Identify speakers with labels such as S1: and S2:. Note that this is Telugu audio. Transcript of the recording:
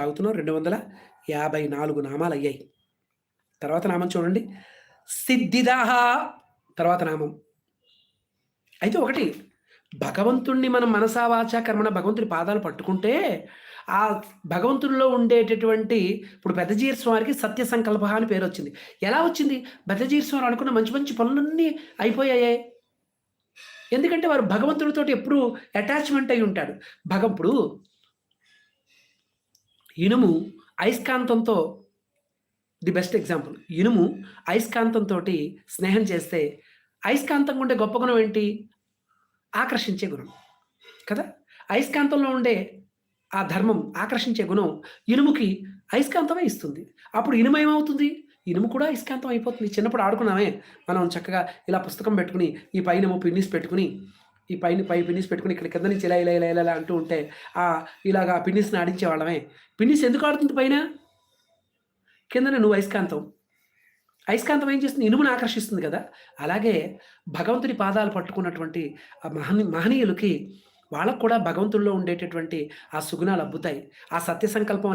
S1: సాగుతున్నాం. 254 నామాలయ్యాయి. తర్వాత నామం చూడండి. సిద్ధిదాహ తర్వాత నామం. అయితే ఒకటి భగవంతుడిని మనం మనసా వాచా కర్మణ భగవంతుడి పాదాలు పట్టుకుంటే, ఆ భగవంతుడిలో ఉండేటటువంటి ఇప్పుడు పెద్దజీయర్ స్వామికి సత్య సంకల్ప అని పేరొచ్చింది. ఎలా వచ్చింది? పెద్దజీయర్ స్వామి అనుకున్న మంచి మంచి పనులన్నీ అయిపోయాయే. ఎందుకంటే వారు భగవంతుడితోటి ఎప్పుడూ అటాచ్‌మెంట్ అయ్యి ఉంటాడు. ఇప్పుడు ఇనుము అయస్కాంతంతో ది బెస్ట్ ఎగ్జాంపుల్. ఇనుము అయస్కాంతంతోటి స్నేహం చేస్తే, అయస్కాంతంగా ఉండే గొప్ప గుణం ఏంటి? ఆకర్షించే గుణం. కదా! అయస్కాంతంలో ఉండే ఆ ధర్మం ఆకర్షించే గుణం ఇనుముకి అయస్కాంతమే ఇస్తుంది. అప్పుడు ఇనుము ఏమవుతుంది? ఇనుము కూడా అయస్కాంతం అయిపోతుంది. చిన్నప్పుడు ఆడుకున్నామే, మనం చక్కగా ఇలా పుస్తకం పెట్టుకొని, ఈ పైనేమో పిన్నిస్ పెట్టుకొని, ఈ పై పిన్నిస్ పెట్టుకొని ఇక్కడ కింద నుంచి ఇలా, ఇలా, ఇలా, ఇలా, ఇలా అంటూ ఉంటే ఇలాగా పిన్నిస్‌ని ఆడించేవాళ్ళమే. పిన్నిస్ ఎందుకు ఆడుతుంది పైన? కిందన నువ్వు అయస్కాంతం. అయస్కాంతం ఏం చేస్తుంది? ఇనుముని ఆకర్షిస్తుంది కదా! అలాగే భగవంతుడి పాదాలు పట్టుకున్నటువంటి ఆ మహనీయులకి వాళ్ళకి కూడా భగవంతుడిలో ఉండేటటువంటి ఆ సుగుణాలు అబ్బుతాయి. ఆ సత్య సంకల్పం